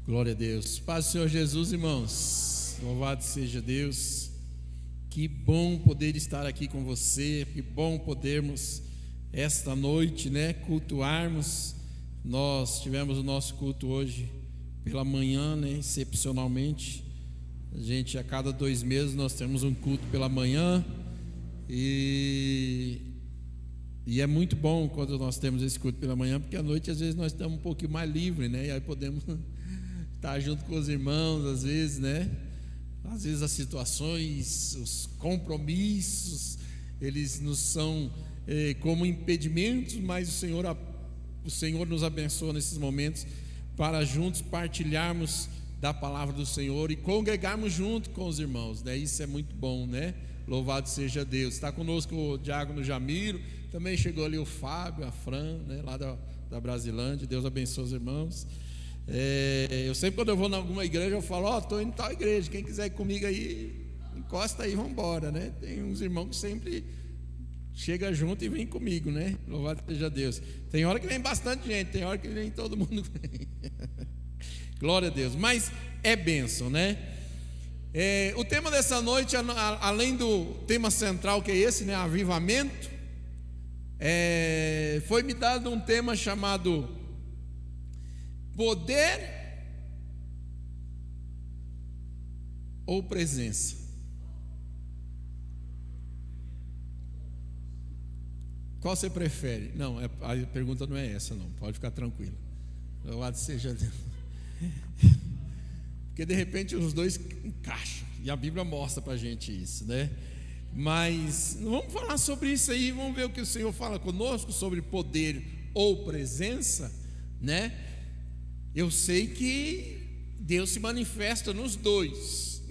Glória a Deus. Paz do Senhor Jesus, irmãos. Louvado seja Deus. Que bom poder estar aqui com você. Que bom podermos esta noite, cultuarmos. Nós tivemos o nosso culto hoje pela manhã, excepcionalmente. A cada 2 meses nós temos um culto pela manhã. E é muito bom quando nós temos esse culto pela manhã, porque à noite às vezes nós estamos um pouquinho mais livres, e aí podemos estar junto com os irmãos, às vezes, às vezes as situações, os compromissos, eles nos são como impedimentos, mas o Senhor nos abençoa nesses momentos para juntos partilharmos da palavra do Senhor e congregarmos junto com os irmãos, Isso é muito bom, Louvado seja Deus. Está conosco o Diácono Jamiro, também chegou ali o Fábio, a Fran, lá da Brasilândia. Deus abençoe os irmãos. Eu sempre, quando eu vou em alguma igreja, eu falo: estou indo em tal igreja, quem quiser ir comigo aí, encosta aí, vamos embora, Tem uns irmãos que sempre chega junto e vem comigo, Louvado seja Deus. Tem hora que vem bastante gente, tem hora que vem todo mundo vem. Glória a Deus. Mas é bênção, o tema dessa noite, além do tema central que é esse, avivamento, foi me dado um tema chamado poder ou presença. Qual você prefere? Não, a pergunta não é essa, não, pode ficar tranquilo. Louvado seja Deus. Porque de repente os dois encaixam, e a Bíblia mostra para a gente isso, Mas vamos falar sobre isso aí, vamos ver o que o Senhor fala conosco sobre poder ou presença, Eu sei que Deus se manifesta nos dois,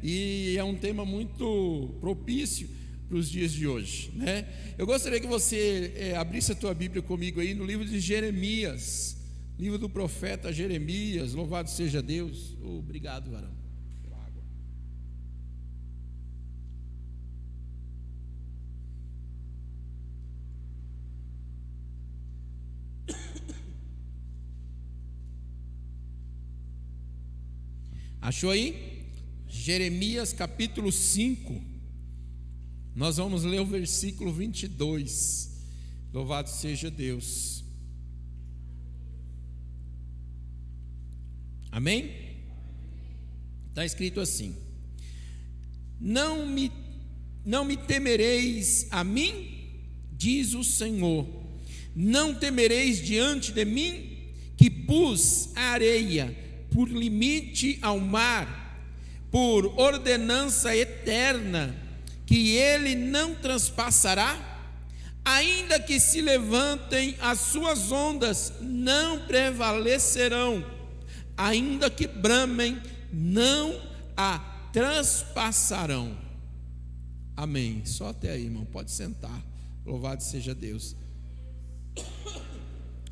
E é um tema muito propício para os dias de hoje, Eu gostaria que você abrisse a tua Bíblia comigo aí no livro de Jeremias, livro do profeta Jeremias. Louvado seja Deus. Obrigado, varão, pela água. Achou aí? Jeremias capítulo 5. Nós vamos ler o versículo 22. Louvado seja Deus. Amém? Está escrito assim: Não me temereis a mim, diz o Senhor. Não temereis diante de mim, que pus a areia por limite ao mar, por ordenança eterna, que ele não transpassará? Ainda que se levantem as suas ondas, não prevalecerão. Ainda que bramem, não a transpassarão. Amém. Só até aí, irmão, pode sentar. Louvado seja Deus.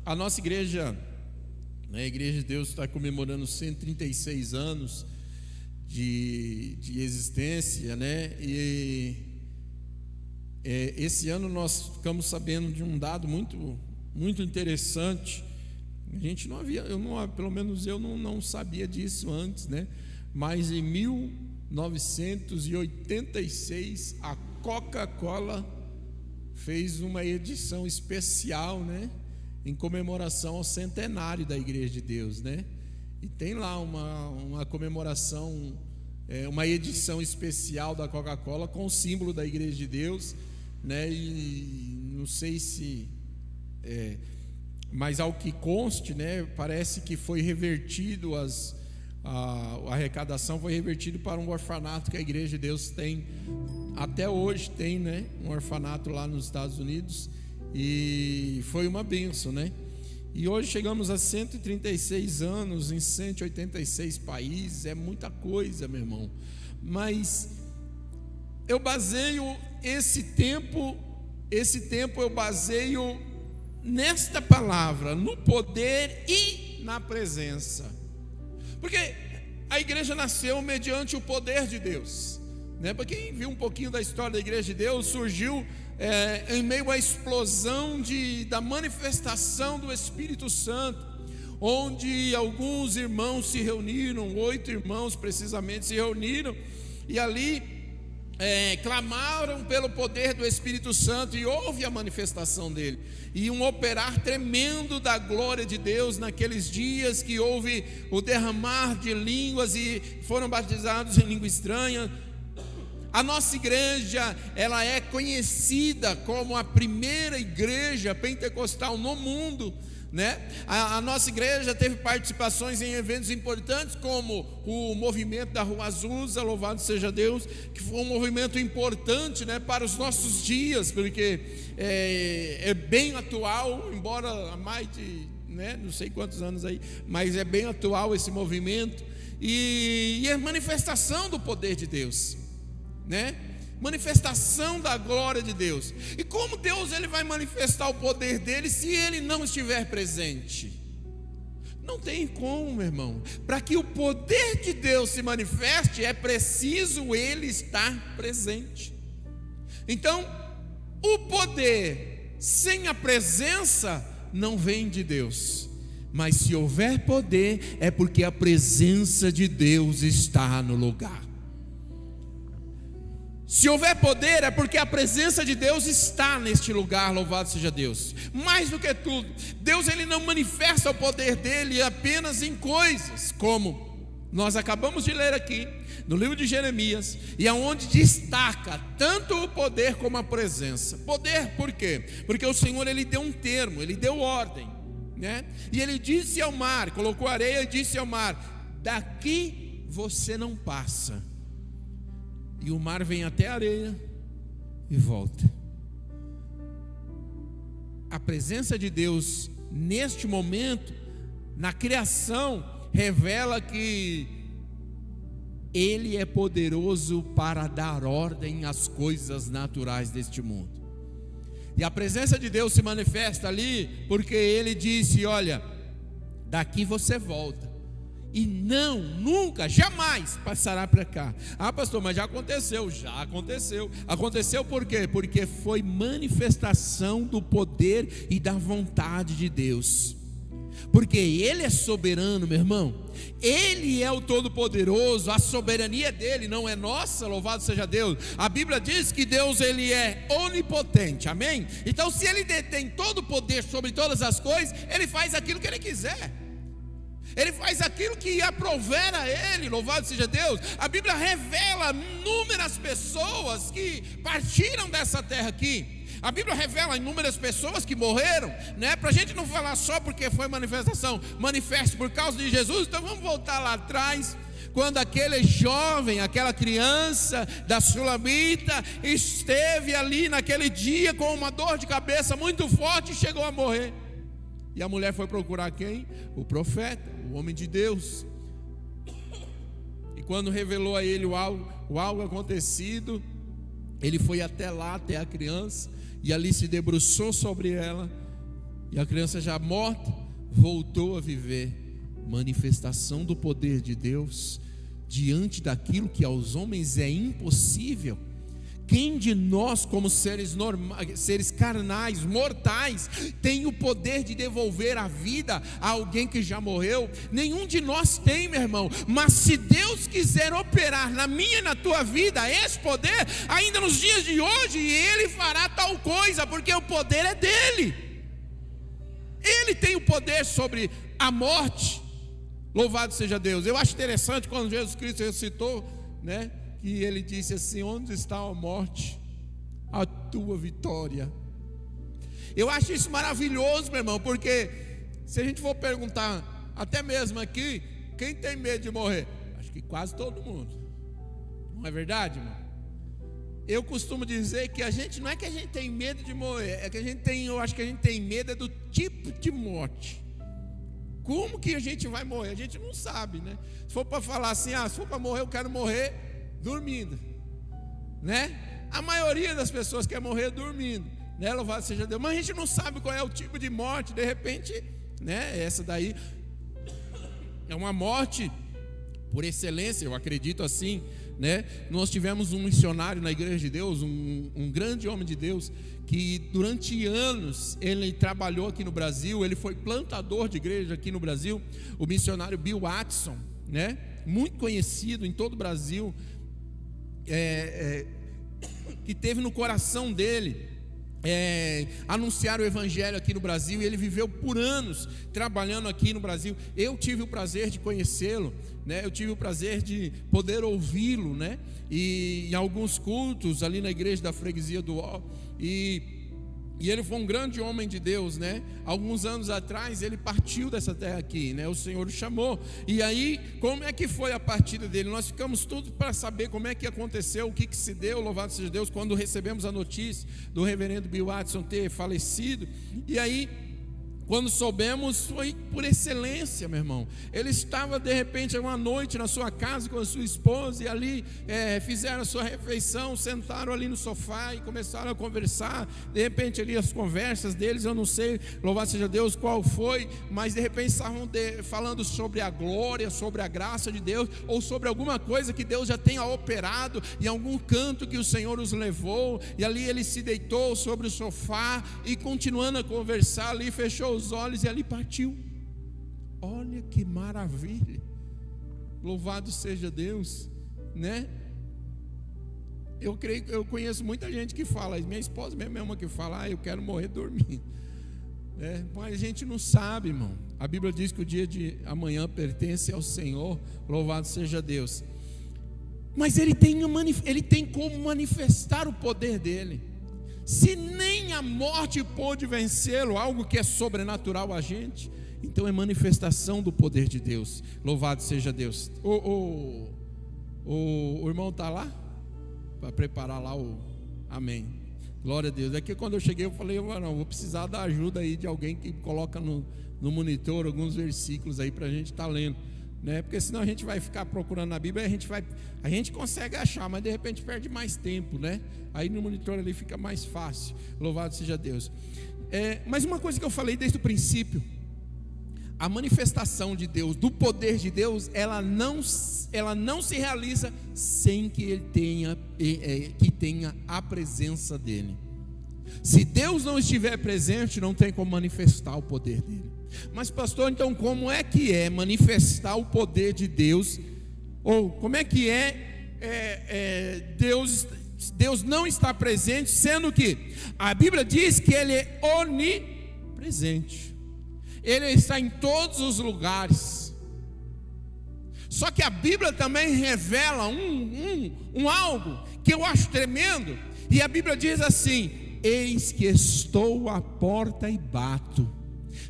A nossa igreja, a Igreja de Deus, está comemorando 136 anos de existência, E esse ano nós ficamos sabendo de um dado muito, muito interessante. A gente não havia, pelo menos eu não sabia disso antes, Mas em 1986 a Coca-Cola fez uma edição especial, em comemoração ao centenário da Igreja de Deus, E tem lá uma comemoração, uma edição especial da Coca-Cola com o símbolo da Igreja de Deus, E não sei se mas ao que conste, parece que foi revertido, a arrecadação foi revertida para um orfanato que a Igreja de Deus tem, até hoje tem, um orfanato lá nos Estados Unidos, e foi uma bênção, E hoje chegamos a 136 anos em 186 países, é muita coisa, meu irmão. Mas eu baseio esse tempo eu baseio nesta palavra, no poder e na presença, porque a igreja nasceu mediante o poder de Deus, Para quem viu um pouquinho da história da Igreja de Deus, surgiu em meio à explosão da manifestação do Espírito Santo. onde alguns irmãos se reuniram, 8 irmãos precisamente se reuniram, e ali clamaram pelo poder do Espírito Santo, e houve a manifestação dele, e um operar tremendo da glória de Deus naqueles dias, que houve o derramar de línguas, e foram batizados em língua estranha. A nossa igreja, ela é conhecida como a primeira igreja pentecostal no mundo, né? A nossa igreja teve participações em eventos importantes, como o movimento da Rua Azusa, louvado seja Deus, que foi um movimento importante, né, para os nossos dias, porque é bem atual, embora há mais de, né, não sei quantos anos aí, mas é bem atual esse movimento, e é manifestação do poder de Deus, né? Manifestação da glória de Deus. E como Deus ele vai manifestar o poder dele se ele não estiver presente? Não tem como, meu irmão. Para que o poder de Deus se manifeste, é preciso ele estar presente. Então, o poder sem a presença não vem de Deus. Mas se houver poder, é porque a presença de Deus está no lugar. Se houver poder, é porque a presença de Deus está neste lugar, louvado seja Deus. Mais do que tudo, Deus ele não manifesta o poder dele apenas em coisas, como nós acabamos de ler aqui, no livro de Jeremias, e aonde destaca tanto o poder como a presença. Poder por quê? Porque o Senhor ele deu um termo, ele deu ordem, né? E ele disse ao mar, colocou areia e disse ao mar: daqui você não passa. E o mar vem até a areia e volta. A presença de Deus neste momento, na criação, revela que Ele é poderoso para dar ordem às coisas naturais deste mundo. E a presença de Deus se manifesta ali porque Ele disse: olha, daqui você volta. E não, nunca, jamais passará para cá. Ah, pastor, mas já aconteceu. Já aconteceu. Aconteceu por quê? Porque foi manifestação do poder e da vontade de Deus. Porque Ele é soberano, meu irmão. Ele é o Todo-Poderoso. A soberania dele não é nossa, louvado seja Deus. A Bíblia diz que Deus ele é onipotente, amém? Então se Ele detém todo o poder sobre todas as coisas, Ele faz aquilo que Ele quiser. Ele faz aquilo que aprouver a Ele, louvado seja Deus. A Bíblia revela inúmeras pessoas que partiram dessa terra aqui. A Bíblia revela inúmeras pessoas que morreram, né? Para a gente não falar só porque foi manifestação, manifeste por causa de Jesus. Então vamos voltar lá atrás, quando aquele jovem, aquela criança da Sulamita esteve ali naquele dia com uma dor de cabeça muito forte e chegou a morrer. E a mulher foi procurar quem? O profeta, o homem de Deus. E quando revelou a ele o algo acontecido, ele foi até lá, até a criança, e ali se debruçou sobre ela. E a criança já morta, voltou a viver. Manifestação do poder de Deus diante daquilo que aos homens é impossível. Quem de nós, como seres carnais, mortais, tem o poder de devolver a vida a alguém que já morreu? Nenhum de nós tem, meu irmão. Mas se Deus quiser operar na minha e na tua vida esse poder, ainda nos dias de hoje, Ele fará tal coisa, porque o poder é dEle. Ele tem o poder sobre a morte. Louvado seja Deus. Eu acho interessante quando Jesus Cristo ressuscitou, né? Que ele disse assim: onde está a morte, a tua vitória? Eu acho isso maravilhoso, meu irmão, porque se a gente for perguntar, até mesmo aqui, quem tem medo de morrer? Acho que quase todo mundo. Não é verdade, irmão? Eu costumo dizer que a gente, não é que a gente tem medo de morrer, é que a gente tem, eu acho que a gente tem medo do tipo de morte. Como que a gente vai morrer? A gente não sabe, né? Se for para falar assim, se for para morrer, eu quero morrer dormindo, né? A maioria das pessoas quer morrer dormindo, né? Louvado seja Deus. Mas a gente não sabe qual é o tipo de morte. De repente, né? Essa daí é uma morte por excelência, eu acredito assim, né? Nós tivemos um missionário na Igreja de Deus, um grande homem de Deus, que durante anos ele trabalhou aqui no Brasil, ele foi plantador de igreja aqui no Brasil, o missionário Bill Watson, né? Muito conhecido em todo o Brasil, que teve no coração dele anunciar o Evangelho aqui no Brasil, e ele viveu por anos trabalhando aqui no Brasil. Eu tive o prazer de conhecê-lo, né? Eu tive o prazer de poder ouvi-lo, né? E em alguns cultos ali na igreja da freguesia do Ó, e ele foi um grande homem de Deus, né? Alguns anos atrás ele partiu dessa terra aqui, né? O Senhor o chamou. E aí, como é que foi a partida dele? Nós ficamos todos para saber como é que aconteceu, o que se deu, louvado seja Deus, quando recebemos a notícia do reverendo Bill Watson ter falecido. E aí, quando soubemos, foi por excelência, meu irmão. Ele estava de repente uma noite na sua casa com a sua esposa, e ali fizeram a sua refeição, sentaram ali no sofá e começaram a conversar. De repente ali as conversas deles, eu não sei, louvado seja Deus, qual foi, mas de repente estavam falando sobre a glória, sobre a graça de Deus, ou sobre alguma coisa que Deus já tenha operado em algum canto que o Senhor os levou. E ali ele se deitou sobre o sofá e, continuando a conversar ali, fechou os olhos e ali partiu. Olha que maravilha, louvado seja Deus, né? Eu conheço muita gente que fala, minha esposa mesmo é uma que fala, eu quero morrer dormindo, mas a gente não sabe, irmão. A Bíblia diz que o dia de amanhã pertence ao Senhor, louvado seja Deus. Mas ele tem como manifestar o poder dele. Se nem a morte pôde vencê-lo, algo que é sobrenatural a gente, então é manifestação do poder de Deus. Louvado seja Deus. O irmão está lá? Para preparar lá o... Amém. Glória a Deus. Aqui quando eu cheguei eu falei, não, vou precisar da ajuda aí de alguém que coloca no monitor alguns versículos aí para a gente estar lendo, né? Porque senão a gente vai ficar procurando na Bíblia, a gente consegue achar, mas de repente perde mais tempo, né? Aí no monitor ali fica mais fácil. Louvado seja Deus. Mas uma coisa que eu falei desde o princípio, a manifestação de Deus, do poder de Deus, ela não se realiza sem que ele tenha a presença dele. Se Deus não estiver presente, não tem como manifestar o poder dele. Mas pastor, então como é que é manifestar o poder de Deus? Ou como é que Deus não está presente, sendo que a Bíblia diz que ele é onipresente, ele está em todos os lugares. Só que a Bíblia também revela um algo que eu acho tremendo, e a Bíblia diz assim: eis que estou à porta e bato.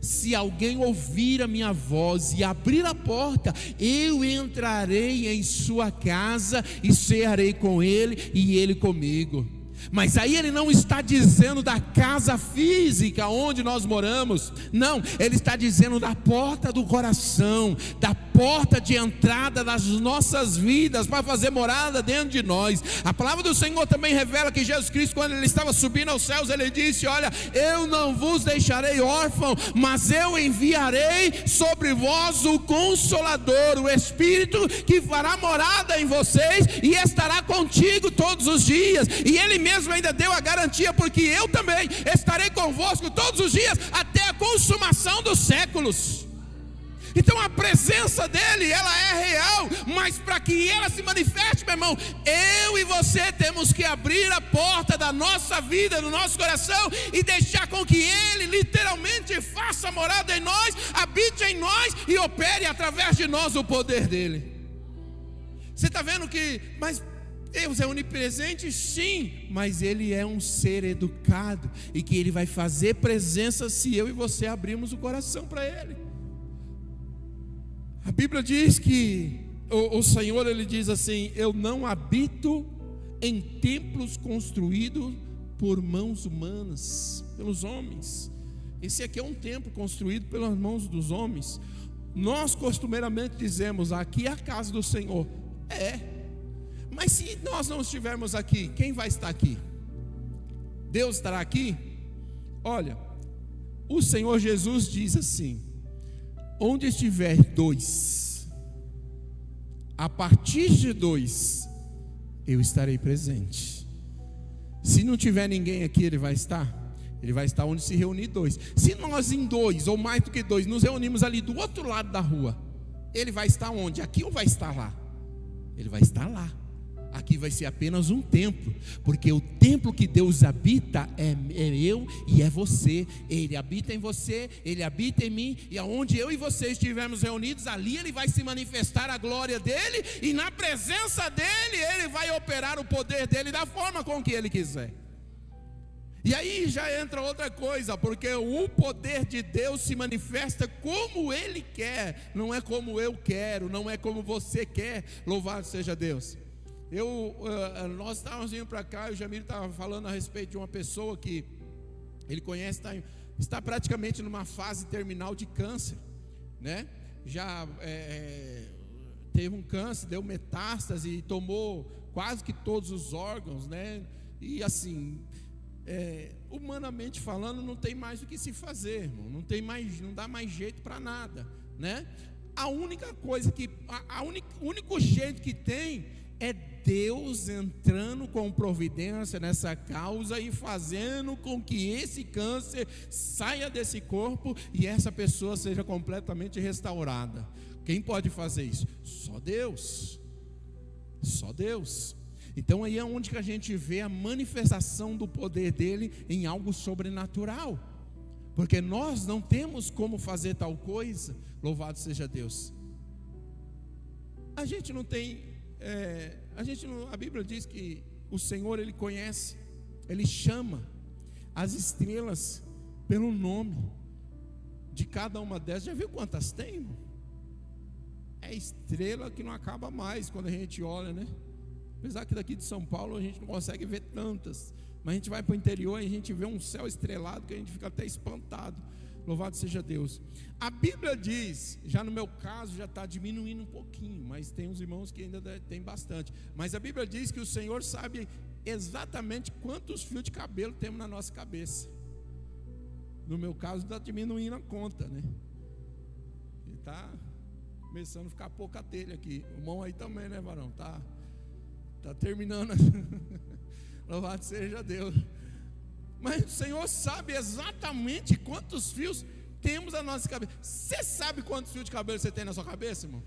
Se alguém ouvir a minha voz e abrir a porta, eu entrarei em sua casa e cearei com ele e ele comigo. Mas aí ele não está dizendo da casa física onde nós moramos, não, ele está dizendo da porta do coração, da porta de entrada das nossas vidas, para fazer morada dentro de nós. A palavra do Senhor também revela que Jesus Cristo, quando ele estava subindo aos céus, ele disse: olha, eu não vos deixarei órfão, mas eu enviarei sobre vós o Consolador, o Espírito que fará morada em vocês e estará contigo todos os dias. E ele mesmo ainda deu a garantia, porque eu também estarei convosco todos os dias até a consumação dos séculos. Então a presença dele, ela é real, mas para que ela se manifeste, meu irmão, eu e você temos que abrir a porta da nossa vida, do nosso coração, e deixar com que ele literalmente faça morada em nós, habite em nós e opere através de nós o poder dele. Você está vendo que, mas Deus é onipresente? Sim, mas ele é um ser educado, e que ele vai fazer presença se eu e você abrirmos o coração para ele. A Bíblia diz que o Senhor, ele diz assim: eu não habito em templos construídos por mãos humanas, pelos homens. Esse aqui é um templo construído pelas mãos dos homens. Nós costumeiramente dizemos: aqui é a casa do Senhor. Mas se nós não estivermos aqui, quem vai estar aqui? Deus estará aqui? Olha, o Senhor Jesus diz assim: onde estiver dois, a partir de dois, eu estarei presente. Se não tiver ninguém aqui, Ele vai estar? Ele vai estar onde se reunir dois. Se nós em dois, ou mais do que dois, nos reunimos ali do outro lado da rua, Ele vai estar onde? Aqui ou vai estar lá? Ele vai estar lá. Aqui vai ser apenas um templo, porque o templo que Deus habita é eu e é você. Ele habita em você, Ele habita em mim, e aonde eu e você estivermos reunidos, ali Ele vai se manifestar a glória dEle, e na presença dEle, Ele vai operar o poder dEle da forma com que Ele quiser. E aí já entra outra coisa, porque o poder de Deus se manifesta como Ele quer, não é como eu quero, não é como você quer. Louvado seja Deus. Nós estávamos vindo para cá, e o Jamil estava falando a respeito de uma pessoa que ele conhece, está praticamente numa fase terminal de câncer, né? Já teve um câncer, deu metástase e tomou quase que todos os órgãos, né? E assim, humanamente falando, não tem mais o que se fazer, irmão. Não dá mais jeito para nada, né? A única coisa o único jeito que tem é Deus entrando com providência nessa causa e fazendo com que esse câncer saia desse corpo e essa pessoa seja completamente restaurada. Quem pode fazer isso? Só Deus. Só Deus. Então aí é onde que a gente vê a manifestação do poder dele em algo sobrenatural. Porque nós não temos como fazer tal coisa. Louvado seja Deus. A gente não tem... a Bíblia diz que o Senhor, Ele conhece, Ele chama as estrelas pelo nome de cada uma delas. Já viu quantas tem, irmão? É estrela que não acaba mais quando a gente olha, né? Apesar que daqui de São Paulo a gente não consegue ver tantas, mas a gente vai para o interior e a gente vê um céu estrelado que a gente fica até espantado. Louvado seja Deus. A Bíblia diz, já no meu caso já está diminuindo um pouquinho, mas tem uns irmãos que ainda tem bastante. Mas a Bíblia diz que o Senhor sabe exatamente quantos fios de cabelo temos na nossa cabeça. No meu caso está diminuindo a conta, né? E está começando a ficar pouca telha aqui. O mão aí também, né, varão? Tá terminando. Louvado seja Deus. Mas o Senhor sabe exatamente quantos fios temos na nossa cabeça. Você sabe quantos fios de cabelo você tem na sua cabeça, irmão?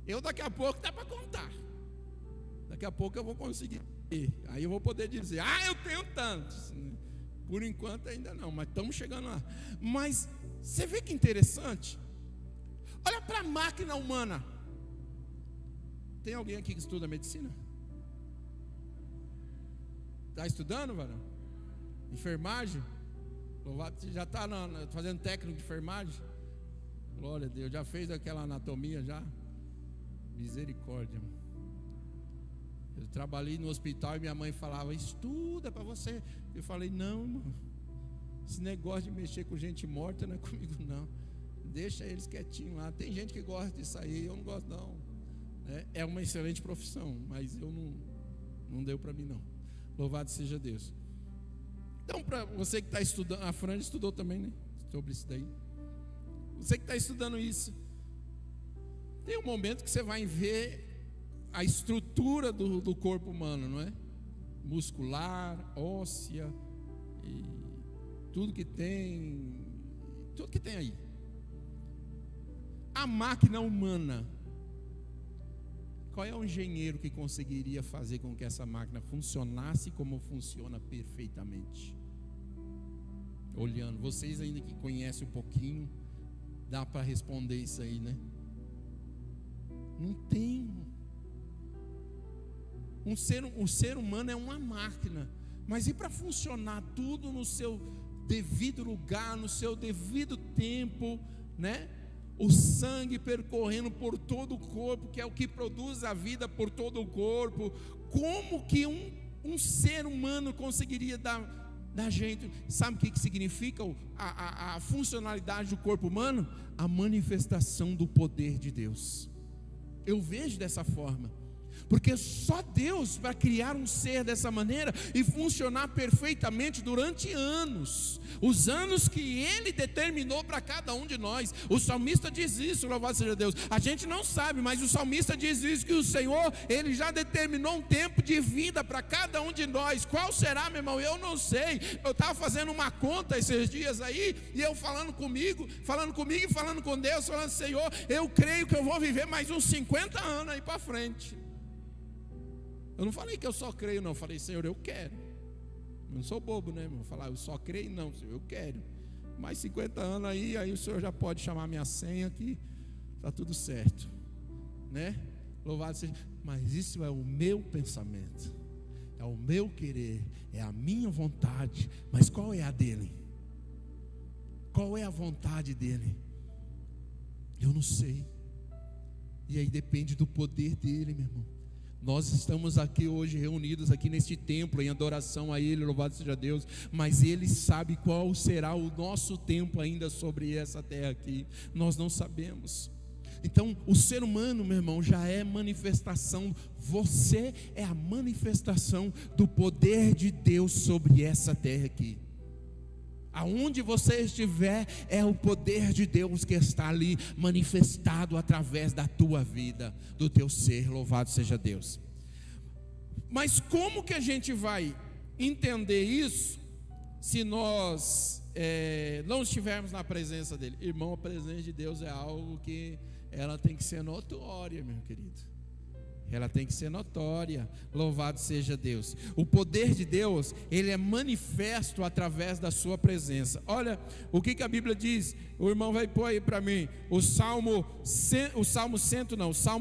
Eu daqui a pouco dá para contar. Daqui a pouco eu vou conseguir. Aí eu vou poder dizer, eu tenho tantos. Por enquanto ainda não, mas estamos chegando lá. Mas você vê que interessante? Olha para a máquina humana. Tem alguém aqui que estuda medicina? Está estudando, varão? Enfermagem? Você já está fazendo técnico de enfermagem? Glória a Deus, já fez aquela anatomia já? Misericórdia. Eu trabalhei no hospital e minha mãe falava, estuda para você. Eu falei, não, irmão, esse negócio de mexer com gente morta não é comigo não. Deixa eles quietinhos lá. Tem gente que gosta disso aí, eu não gosto não. É uma excelente profissão, mas eu não deu para mim não. Louvado seja Deus. Então, para você que está estudando, a Fran estudou também, né? Sobre isso daí. Você que está estudando isso, tem um momento que você vai ver a estrutura do corpo humano, não é? Muscular, óssea, e tudo que tem aí. A máquina humana, qual é o engenheiro que conseguiria fazer com que essa máquina funcionasse como funciona perfeitamente? Olhando, vocês ainda que conhecem um pouquinho, dá para responder isso aí, né? Não tem. Um ser humano é uma máquina, mas e para funcionar tudo no seu devido lugar, no seu devido tempo, né? O sangue percorrendo por todo o corpo, que é o que produz a vida por todo o corpo. Como que um ser humano conseguiria dar gente? Sabe o que significa a funcionalidade do corpo humano? A manifestação do poder de Deus. Eu vejo dessa forma. Porque só Deus para criar um ser dessa maneira e funcionar perfeitamente durante anos, os anos que Ele determinou para cada um de nós. O salmista diz isso, louvado seja Deus. A gente não sabe, mas o salmista diz isso, que o Senhor, Ele já determinou um tempo de vida para cada um de nós. Qual será, meu irmão? Eu não sei. Eu estava fazendo uma conta esses dias aí, e eu falando comigo e falando com Deus, falando: Senhor, eu creio que eu vou viver mais uns 50 anos aí para frente. Eu não falei que eu só creio, não. Eu falei: Senhor, eu quero. Eu não sou bobo, né, irmão? Falar: eu só creio, não, Senhor, eu quero. Mais 50 anos aí o Senhor já pode chamar minha senha aqui. Está tudo certo, né? Louvado seja. Mas isso é o meu pensamento, é o meu querer, é a minha vontade. Mas qual é a dele? Qual é a vontade dele? Eu não sei. E aí depende do poder dele, meu irmão. Nós estamos aqui hoje reunidos aqui neste templo em adoração a Ele, louvado seja Deus, mas Ele sabe qual será o nosso tempo ainda sobre essa terra aqui. Nós não sabemos. Então o ser humano, meu irmão, já é manifestação. Você é a manifestação do poder de Deus sobre essa terra aqui. Aonde você estiver, é o poder de Deus que está ali manifestado através da tua vida, do teu ser, louvado seja Deus. Mas como que a gente vai entender isso se nós não estivermos na presença dele? Irmão, a presença de Deus é algo que ela tem que ser notória, meu querido. Ela tem que ser notória, louvado seja Deus. O poder de Deus, ele é manifesto através da sua presença. Olha o que a Bíblia diz. O irmão vai pôr aí para mim o Salmo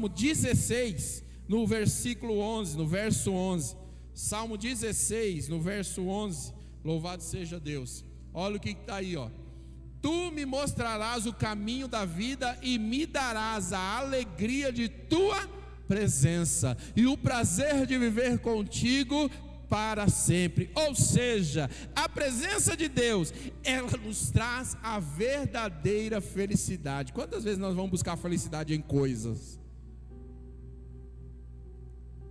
16, no versículo 11, no verso 11. Salmo 16, no verso 11, louvado seja Deus. Olha o que está aí, ó. Tu me mostrarás o caminho da vida e me darás a alegria de tua presença e o prazer de viver contigo para sempre. Ou seja, a presença de Deus, ela nos traz a verdadeira felicidade. Quantas vezes nós vamos buscar felicidade em coisas?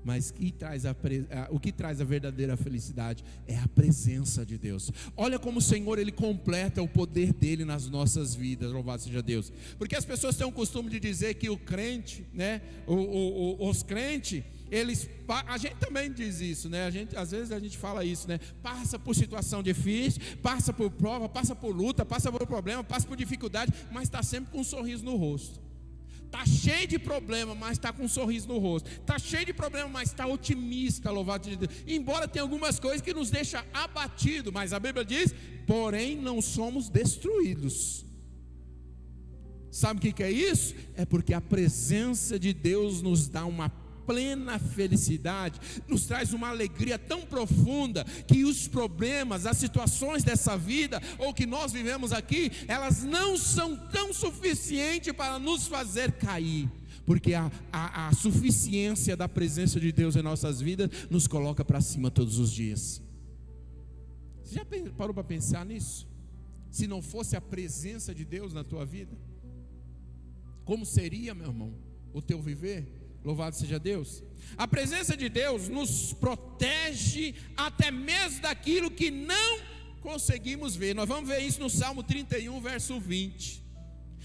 Mas o que traz a verdadeira felicidade é a presença de Deus. Olha como o Senhor, Ele completa o poder dEle nas nossas vidas, louvado seja Deus. Porque as pessoas têm o costume de dizer que o crente, né, os crentes, a gente também diz isso, né? Às vezes a gente fala isso, né? Passa por situação difícil, passa por prova, passa por luta, passa por problema, passa por dificuldade, mas está sempre com um sorriso no rosto. Está cheio de problema, mas está com um sorriso no rosto. Está cheio de problema, mas está otimista, louvado seja Deus. Embora tenha algumas coisas que nos deixam abatidos, mas a Bíblia diz: porém não somos destruídos. Sabe o que é isso? É porque a presença de Deus nos dá uma plena felicidade, nos traz uma alegria tão profunda, que os problemas, as situações dessa vida, ou que nós vivemos aqui, elas não são tão suficientes para nos fazer cair, porque a suficiência da presença de Deus em nossas vidas, nos coloca para cima todos os dias. Você já parou para pensar nisso? Se não fosse a presença de Deus na tua vida, como seria, meu irmão, o teu viver? Louvado seja Deus. A presença de Deus nos protege até mesmo daquilo que não conseguimos ver. Nós vamos ver isso no Salmo 31, verso 20.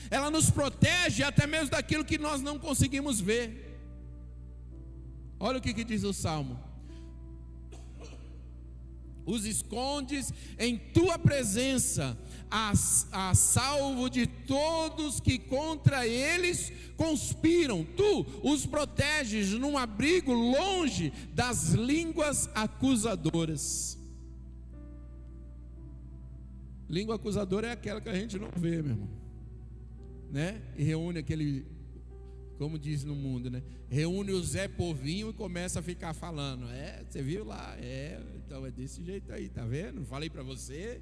Ela nos protege até mesmo daquilo que nós não conseguimos ver. Olha o que diz o Salmo: os escondes em tua presença, a salvo de todos que contra eles conspiram. Tu os proteges num abrigo longe das línguas acusadoras. Língua acusadora é aquela que a gente não vê, meu irmão, né? E reúne aquele, como diz no mundo, né? Reúne o Zé Povinho e começa a ficar falando. Você viu lá? Então é desse jeito aí, tá vendo? Falei para você.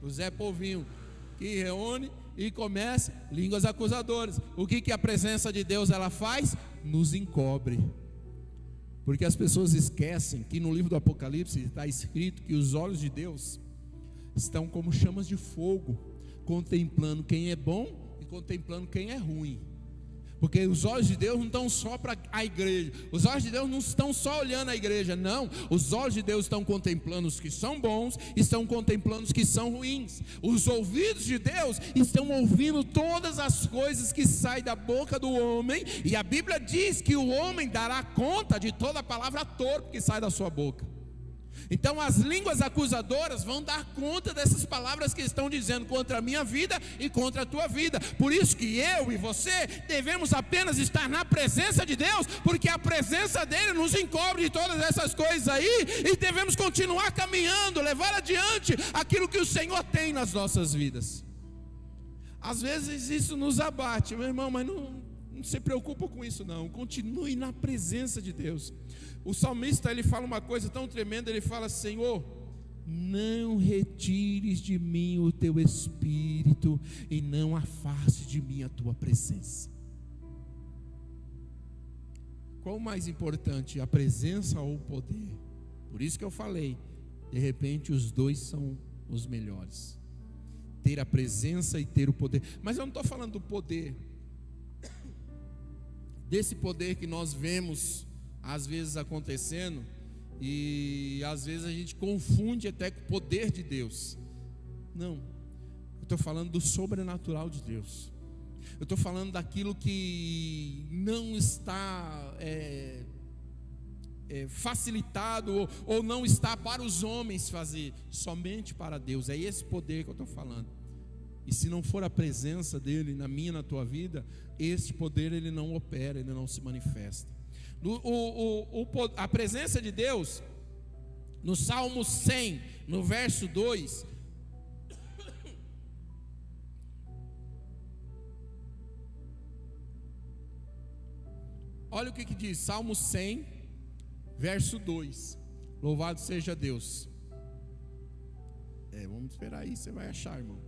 O Zé Povinho que reúne e começa línguas acusadoras. O que a presença de Deus ela faz? Nos encobre. Porque as pessoas esquecem que no livro do Apocalipse está escrito que os olhos de Deus estão como chamas de fogo, contemplando quem é bom e contemplando quem é ruim. Porque os olhos de Deus não estão só para a igreja, os olhos de Deus não estão só olhando a igreja, não. Os olhos de Deus estão contemplando os que são bons, estão contemplando os que são ruins. Os ouvidos de Deus estão ouvindo todas as coisas que saem da boca do homem. E a Bíblia diz que o homem dará conta de toda a palavra torpe que sai da sua boca. Então as línguas acusadoras vão dar conta dessas palavras que estão dizendo contra a minha vida e contra a tua vida. Por isso que eu e você devemos apenas estar na presença de Deus, porque a presença dele nos encobre de todas essas coisas aí, e devemos continuar caminhando, levar adiante aquilo que o Senhor tem nas nossas vidas. Às vezes isso nos abate, meu irmão, mas não se preocupa com isso não. Continue na presença de Deus. O salmista, ele fala uma coisa tão tremenda, ele fala: Senhor, não retires de mim o teu espírito, e não afaste de mim a tua presença. Qual o mais importante, a presença ou o poder? Por isso que eu falei, de repente os dois são os melhores, ter a presença e ter o poder. Mas eu não estou falando do poder, desse poder que nós vemos às vezes acontecendo, e às vezes a gente confunde até com o poder de Deus. Não, eu estou falando do sobrenatural de Deus. Eu estou falando daquilo que não está facilitado ou não está para os homens fazer, somente para Deus. É esse poder que eu estou falando. E se não for a presença dele na minha, na tua vida, esse poder ele não opera, ele não se manifesta. A presença de Deus, no Salmo 100, no verso 2, olha o que diz, Salmo 100, verso 2, louvado seja Deus. Vamos esperar aí, você vai achar, irmão.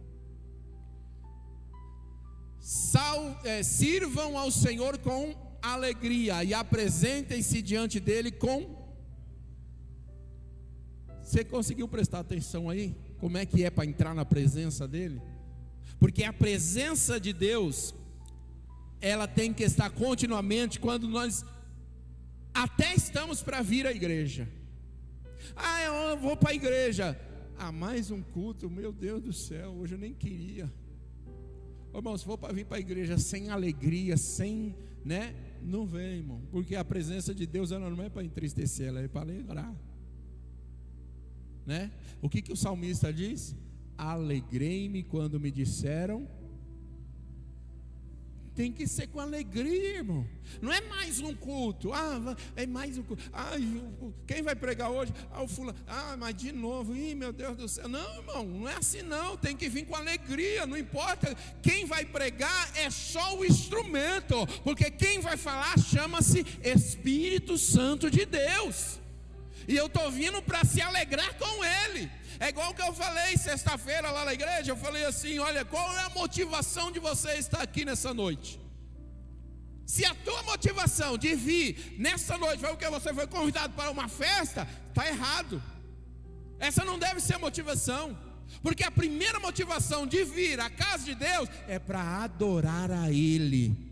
Sirvam ao Senhor com alegria e apresentem-se diante dele com... Você conseguiu prestar atenção aí? Como é que é para entrar na presença dele? Porque a presença de Deus, ela tem que estar continuamente. Quando nós até estamos para vir à igreja, eu vou para a igreja, mais um culto, meu Deus do céu, hoje eu nem queria. Irmão, se for para vir para a igreja sem alegria, sem, não vem, irmão, porque a presença de Deus, ela não é para entristecer, ela é para alegrar, O que o salmista diz? Alegrei-me quando me disseram. Tem que ser com alegria, irmão. Não é mais um culto. É mais um culto. Quem vai pregar hoje? O fulano. Mas de novo. Meu Deus do céu. Não, irmão, não é assim não. Tem que vir com alegria. Não importa. Quem vai pregar é só o instrumento. Porque quem vai falar chama-se Espírito Santo de Deus. E eu estou vindo para se alegrar com Ele. É igual que eu falei sexta-feira lá na igreja. Eu falei assim: olha, qual é a motivação de você estar aqui nessa noite? Se a tua motivação de vir nessa noite foi porque você foi convidado para uma festa, está errado. Essa não deve ser a motivação. Porque a primeira motivação de vir à casa de Deus é para adorar a Ele.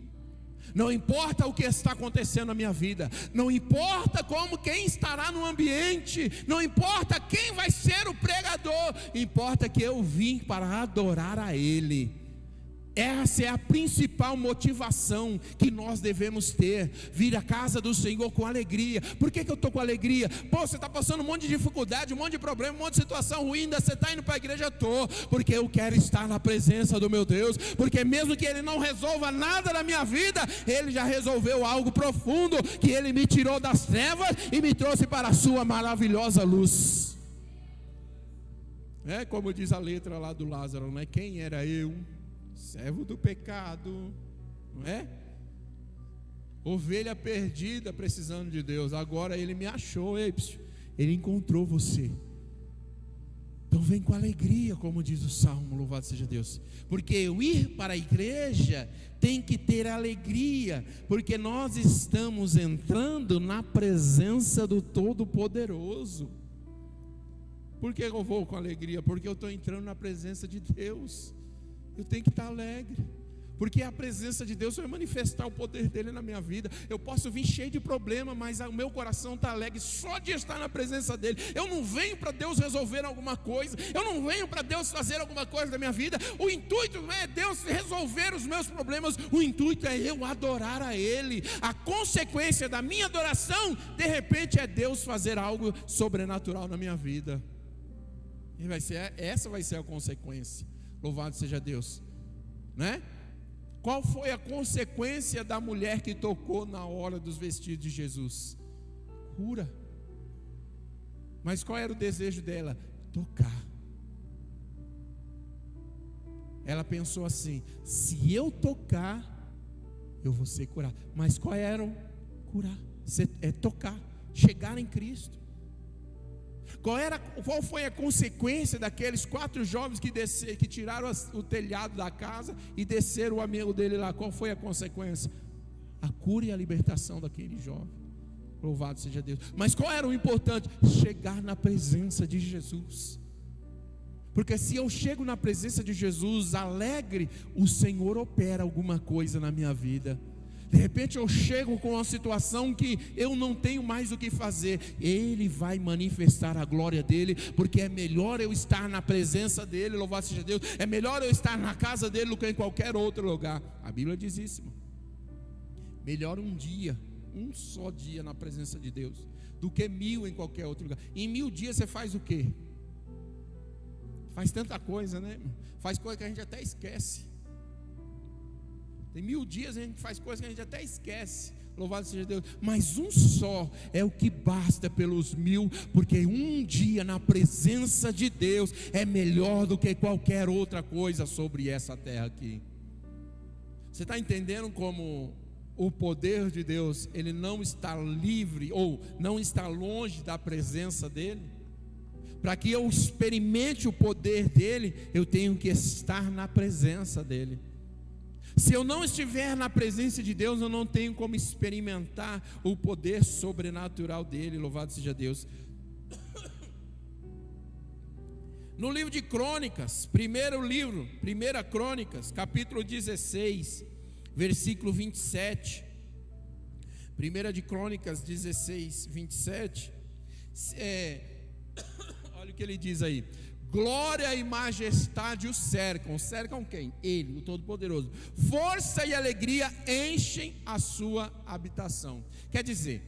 Não importa o que está acontecendo na minha vida, não importa quem estará no ambiente, não importa quem vai ser o pregador, importa que eu vim para adorar a Ele. Essa é a principal motivação que nós devemos ter, vir à casa do Senhor com alegria. Por que eu estou com alegria? Você está passando um monte de dificuldade, um monte de problema, um monte de situação ruim, ainda você está indo para a igreja? Estou, porque eu quero estar na presença do meu Deus, porque mesmo que Ele não resolva nada na minha vida, Ele já resolveu algo profundo, que Ele me tirou das trevas e me trouxe para a sua maravilhosa luz. Como diz a letra lá do Lázaro, não é? Quem era eu? Servo do pecado, não é? Ovelha perdida precisando de Deus. Agora Ele me achou, Ele encontrou você. Então vem com alegria, como diz o Salmo, louvado seja Deus. Porque eu ir para a igreja tem que ter alegria, porque nós estamos entrando na presença do Todo-Poderoso. Por que eu vou com alegria? Porque eu estou entrando na presença de Deus. Eu tenho que estar alegre. Porque a presença de Deus vai manifestar o poder dele na minha vida. Eu posso vir cheio de problema, mas o meu coração está alegre só de estar na presença dele. Eu não venho para Deus resolver alguma coisa, eu não venho para Deus fazer alguma coisa da minha vida. O intuito não é Deus resolver os meus problemas, o intuito é eu adorar a ele. A consequência da minha adoração, de repente, é Deus fazer algo sobrenatural na minha vida. E essa vai ser a consequência. Louvado seja Deus, né? Qual foi a consequência da mulher que tocou na hora dos vestidos de Jesus? Cura. Mas qual era o desejo dela? Tocar. Ela pensou assim: se eu tocar, eu vou ser curado. Mas qual era o curar? É tocar, chegar em Cristo. Qual foi a consequência daqueles 4 jovens que tiraram o telhado da casa e desceram o amigo dele lá? Qual foi a consequência? A cura e a libertação daquele jovem. Louvado seja Deus. Mas qual era o importante? Chegar na presença de Jesus. Porque se eu chego na presença de Jesus alegre, o Senhor opera alguma coisa na minha vida. De repente eu chego com uma situação que eu não tenho mais o que fazer. Ele vai manifestar a glória dele, porque é melhor eu estar na presença dele, louvado seja Deus. É melhor eu estar na casa dele do que em qualquer outro lugar. A Bíblia diz isso, irmão. Melhor um só dia na presença de Deus, do que 1000 em qualquer outro lugar. Em 1000 dias você faz o quê? Faz tanta coisa, né, irmão? Faz coisa que a gente até esquece. Tem 1000 dias a gente faz coisas que a gente até esquece. Louvado seja Deus. Mas um só é o que basta pelos 1000. Porque um dia na presença de Deus é melhor do que qualquer outra coisa sobre essa terra aqui. Você está entendendo como o poder de Deus, ele não está livre ou não está longe da presença dele? Para que eu experimente o poder dele, eu tenho que estar na presença dele. Se eu não estiver na presença de Deus, eu não tenho como experimentar o poder sobrenatural dele. Louvado seja Deus. No livro de Crônicas, 1 Crônicas, capítulo 16, versículo 27. 1 de Crônicas 16, 27. Olha o que ele diz aí: glória e majestade o cercam. Cercam quem? Ele, o Todo-Poderoso. Força e alegria enchem a sua habitação. Quer dizer,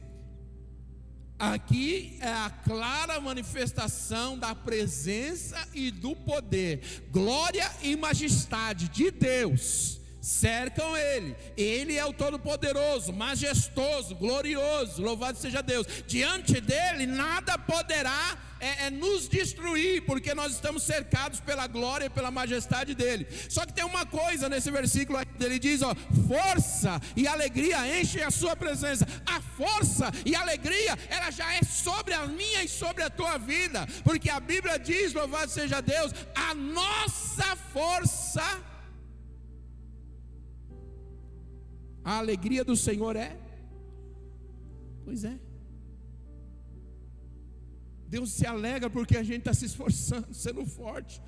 aqui é a clara manifestação da presença e do poder. Glória e majestade de Deus cercam ele. Ele é o Todo-Poderoso, majestoso, glorioso. Louvado seja Deus. Diante dele nada poderá nos destruir, porque nós estamos cercados pela glória e pela majestade dele. Só que tem uma coisa nesse versículo, ele diz, ó: força e alegria enchem a sua presença. A força e a alegria, ela já é sobre a minha e sobre a tua vida, porque a Bíblia diz, louvado seja Deus, a nossa força, a alegria do Senhor é. Pois é. Deus se alegra porque a gente está se esforçando, sendo forte.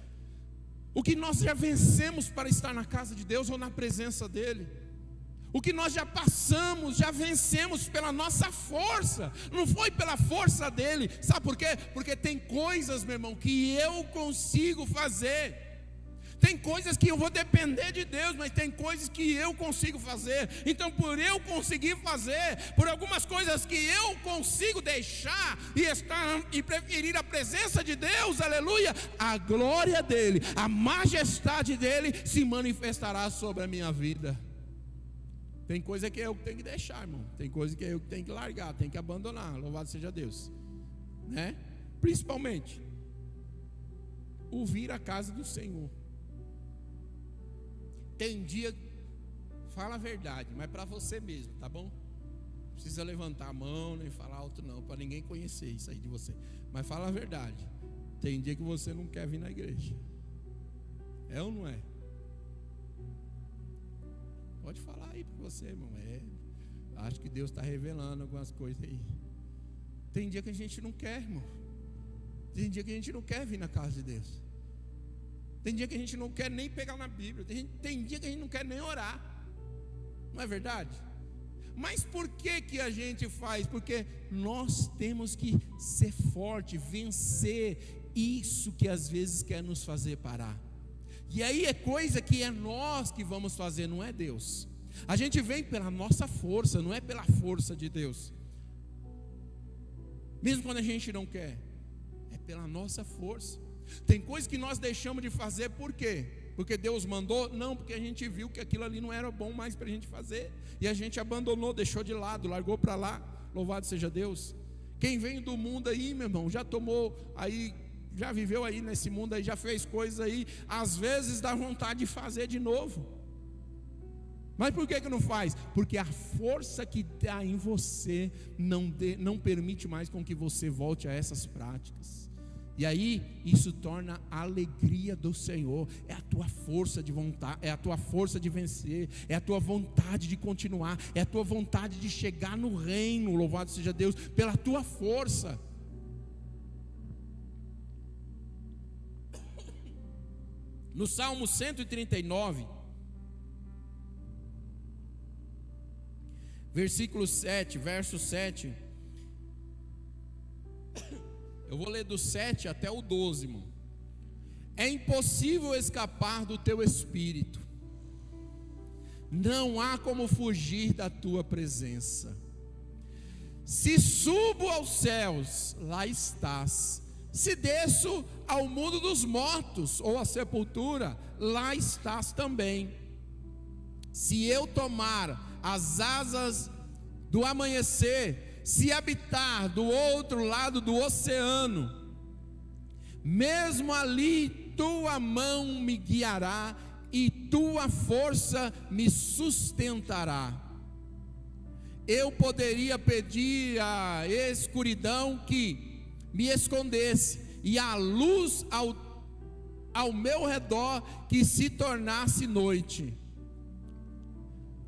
O que nós já vencemos para estar na casa de Deus ou na presença dEle, o que nós já passamos, já vencemos pela nossa força, não foi pela força dEle. Sabe por quê? Porque tem coisas, meu irmão, que eu consigo fazer. Tem coisas que eu vou depender de Deus, mas tem coisas que eu consigo fazer. Então, por eu conseguir fazer, por algumas coisas que eu consigo deixar e preferir a presença de Deus, aleluia, a glória dele, a majestade dele se manifestará sobre a minha vida. Tem coisa que eu tenho que deixar, irmão. Tem coisa que eu tenho que largar, tenho que abandonar. Louvado seja Deus, né? Principalmente o vir à casa do Senhor. Tem dia, fala a verdade, mas para você mesmo, tá bom? Não precisa levantar a mão, nem falar alto não, para ninguém conhecer isso aí de você. Mas fala a verdade. Tem dia que você não quer vir na igreja. É ou não é? Pode falar aí para você, irmão. Acho que Deus está revelando algumas coisas aí. Tem dia que a gente não quer, irmão. Tem dia que a gente não quer vir na casa de Deus. Tem dia que a gente não quer nem pegar na Bíblia. Tem dia que a gente não quer nem orar. Não é verdade? Mas por que a gente faz? Porque nós temos que ser forte, vencer isso que às vezes quer nos fazer parar. E aí é coisa que é nós que vamos fazer, não é Deus. A gente vem pela nossa força, não é pela força de Deus. Mesmo quando a gente não quer, é pela nossa força. Tem coisas que nós deixamos de fazer, por quê? Porque Deus mandou? Não, porque a gente viu que aquilo ali não era bom mais para a gente fazer, e a gente abandonou, deixou de lado, largou para lá. Louvado seja Deus. Quem vem do mundo aí, meu irmão, já tomou aí, já viveu aí nesse mundo aí, já fez coisas aí, às vezes dá vontade de fazer de novo. Mas por que não faz? Porque a força que está em você não permite mais com que você volte a essas práticas. E aí isso torna a alegria do Senhor. É a tua força de vontade, é a tua força de vencer, é a tua vontade de continuar, é a tua vontade de chegar no reino. Louvado seja Deus pela tua força. No Salmo 139, versículo 7, verso 7. Eu vou ler do 7 até o 12, irmão. É impossível escapar do teu espírito, não há como fugir da tua presença. Se subo aos céus, lá estás. Se desço ao mundo dos mortos, ou à sepultura, lá estás também. Se eu tomar as asas do amanhecer, se habitar do outro lado do oceano, mesmo ali tua mão me guiará e tua força me sustentará. Eu poderia pedir à escuridão que me escondesse, e a luz ao meu redor que se tornasse noite,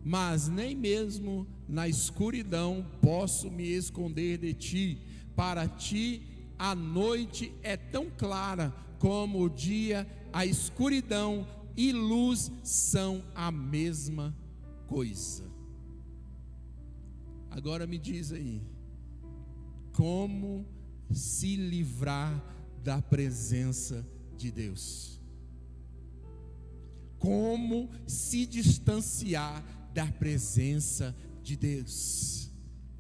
mas nem mesmo na escuridão posso me esconder de ti. Para ti a noite é tão clara como o dia. A escuridão e luz são a mesma coisa. Agora me diz aí, como se livrar da presença de Deus? Como se distanciar da presença de Deus?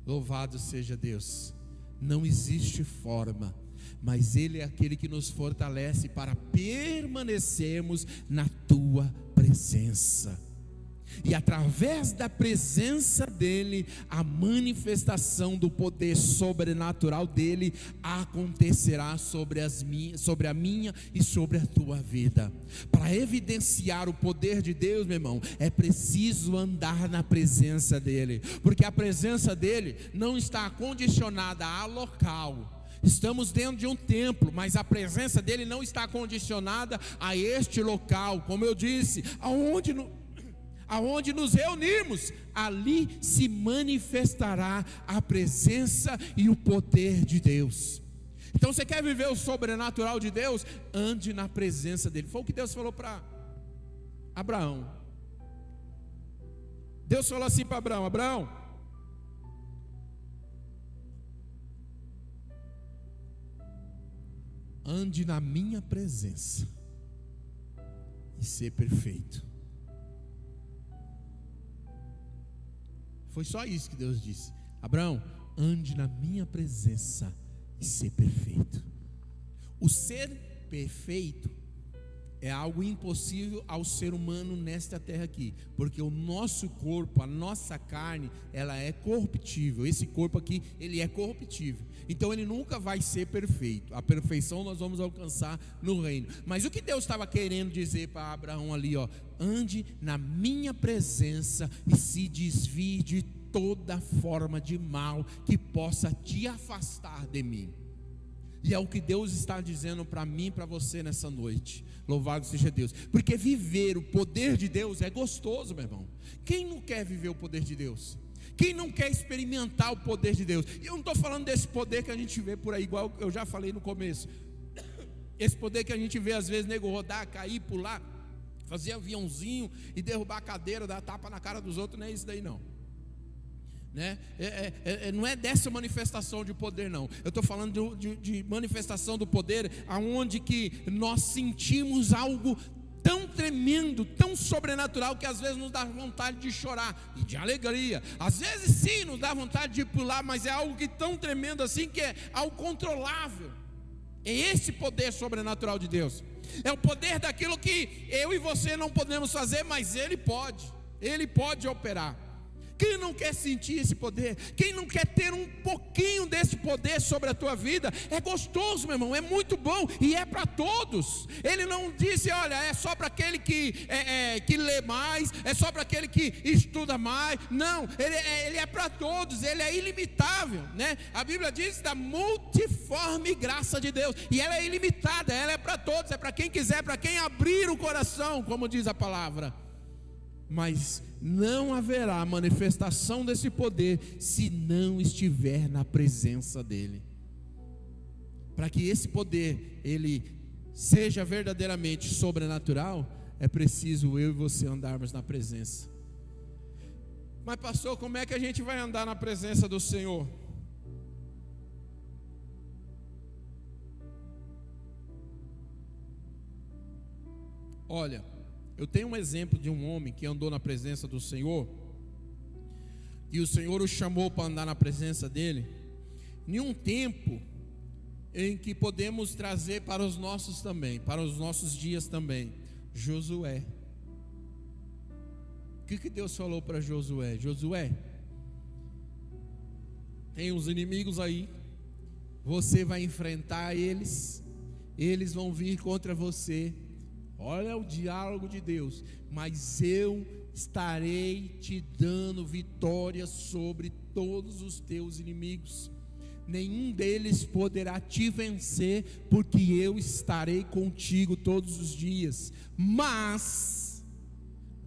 Louvado seja Deus. Não existe forma, mas Ele é aquele que nos fortalece para permanecermos na tua presença. E através da presença dEle, a manifestação do poder sobrenatural dEle acontecerá sobre a minha e sobre a tua vida. Para evidenciar o poder de Deus, meu irmão, é preciso andar na presença dEle, porque a presença dEle não está condicionada a local. Estamos dentro de um templo, mas a presença dEle não está condicionada a este local. Como eu disse, aonde nos reunirmos, ali se manifestará a presença e o poder de Deus. Então você quer viver o sobrenatural de Deus? Ande na presença dEle. Foi o que Deus falou para Abraão. Deus falou assim para Abraão: Abraão, ande na minha presença e ser perfeito. Foi só isso que Deus disse. Abraão, ande na minha presença e ser perfeito. O ser perfeito é algo impossível ao ser humano nesta terra aqui, porque o nosso corpo, a nossa carne, ela é corruptível. Esse corpo aqui, ele é corruptível, então ele nunca vai ser perfeito. A perfeição nós vamos alcançar no reino. Mas o que Deus estava querendo dizer para Abraão ali, ó: ande na minha presença e se desvie de toda forma de mal que possa te afastar de mim. E é o que Deus está dizendo para mim e para você nessa noite. Louvado seja Deus. Porque viver o poder de Deus é gostoso, meu irmão. Quem não quer viver o poder de Deus? Quem não quer experimentar o poder de Deus? E eu não estou falando desse poder que a gente vê por aí, igual eu já falei no começo. Esse poder que a gente vê às vezes nego rodar, cair, pular, fazer aviãozinho e derrubar a cadeira, dar tapa na cara dos outros, não é isso daí não. Né? Não é dessa manifestação de poder não. Eu estou falando de manifestação do poder, aonde que nós sentimos algo tão tremendo, tão sobrenatural, que às vezes nos dá vontade de chorar e de alegria. Às vezes sim, nos dá vontade de pular, mas é algo que tão tremendo assim, que é algo controlável. É esse poder sobrenatural de Deus. É o poder daquilo que eu e você não podemos fazer, mas Ele pode operar. Quem não quer sentir esse poder? Quem não quer ter um pouquinho desse poder sobre a tua vida? É gostoso, meu irmão, é muito bom e é para todos. Ele não disse, olha, é só para aquele que lê mais, é só para aquele que estuda mais. Não, ele é para todos, ele é ilimitável, né? A Bíblia diz da multiforme graça de Deus, e ela é ilimitada, ela é para todos, é para quem quiser, para quem abrir o coração, como diz a palavra. Mas não haverá manifestação desse poder se não estiver na presença dele. Para que esse poder ele seja verdadeiramente sobrenatural, é preciso eu e você andarmos na presença. Mas pastor, como é que a gente vai andar na presença do Senhor? Olha, eu tenho um exemplo de um homem que andou na presença do Senhor, e o Senhor o chamou para andar na presença dele, em um tempo em que podemos trazer para os nossos também, para os nossos dias também. Josué. O que Deus falou para Josué? Josué, tem uns inimigos aí, você vai enfrentar eles, eles vão vir contra você. Olha o diálogo de Deus. Mas eu estarei te dando vitória sobre todos os teus inimigos. Nenhum deles poderá te vencer, porque eu estarei contigo todos os dias. Mas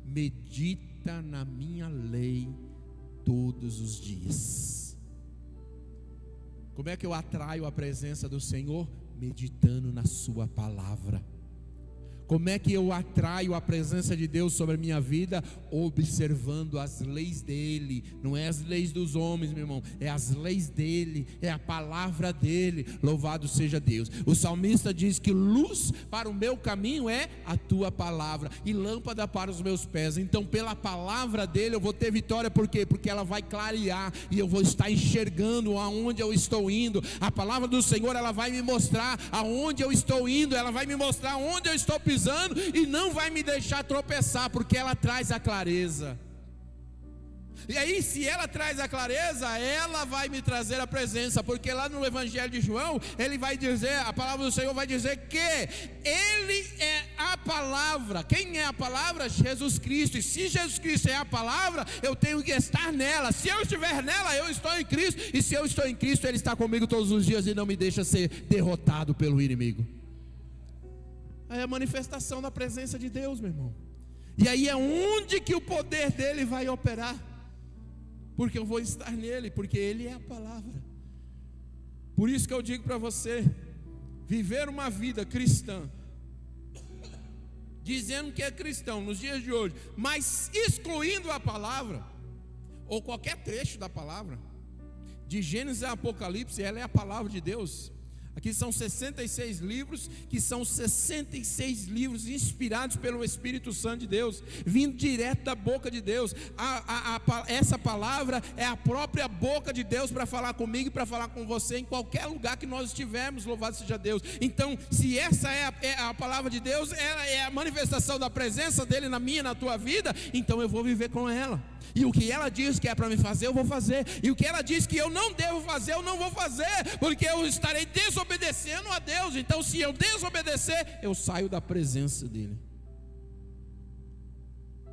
medita na minha lei todos os dias. Como é que eu atraio a presença do Senhor? Meditando na sua palavra. Como é que eu atraio a presença de Deus sobre a minha vida? Observando as leis dele. Não é as leis dos homens, meu irmão, é as leis dele, é a palavra dele. Louvado seja Deus. O salmista diz que luz para o meu caminho é a tua palavra, e lâmpada para os meus pés. Então pela palavra dele eu vou ter vitória. Por quê? Porque ela vai clarear, e eu vou estar enxergando aonde eu estou indo. A palavra do Senhor, ela vai me mostrar aonde eu estou indo, ela vai me mostrar onde eu estou pisando, e não vai me deixar tropeçar, porque ela traz a clareza. E aí, se ela traz a clareza, ela vai me trazer a presença, porque lá no Evangelho de João, ele vai dizer, a palavra do Senhor vai dizer que ele é a palavra. Quem é a palavra? Jesus Cristo. E se Jesus Cristo é a palavra, eu tenho que estar nela. Se eu estiver nela, eu estou em Cristo. E se eu estou em Cristo, Ele está comigo todos os dias e não me deixa ser derrotado pelo inimigo. É a manifestação da presença de Deus, meu irmão. E aí é onde que o poder dele vai operar, porque eu vou estar nele, porque ele é a palavra. Por isso que eu digo para você, viver uma vida cristã, dizendo que é cristão nos dias de hoje, mas excluindo a palavra, ou qualquer trecho da palavra, de Gênesis a Apocalipse, ela é a palavra de Deus. Aqui são 66 livros, que são 66 livros inspirados pelo Espírito Santo de Deus, vindo direto da boca de Deus. Essa palavra é a própria boca de Deus para falar comigo e para falar com você em qualquer lugar que nós estivermos, louvado seja Deus. Então, se essa é a palavra de Deus, ela é a manifestação da presença dele na minha, na tua vida, então eu vou viver com ela. E o que ela diz que é para me fazer, eu vou fazer. E o que ela diz que eu não devo fazer, eu não vou fazer, porque eu estarei desobedecendo a Deus. Então, se eu desobedecer, eu saio da presença dele.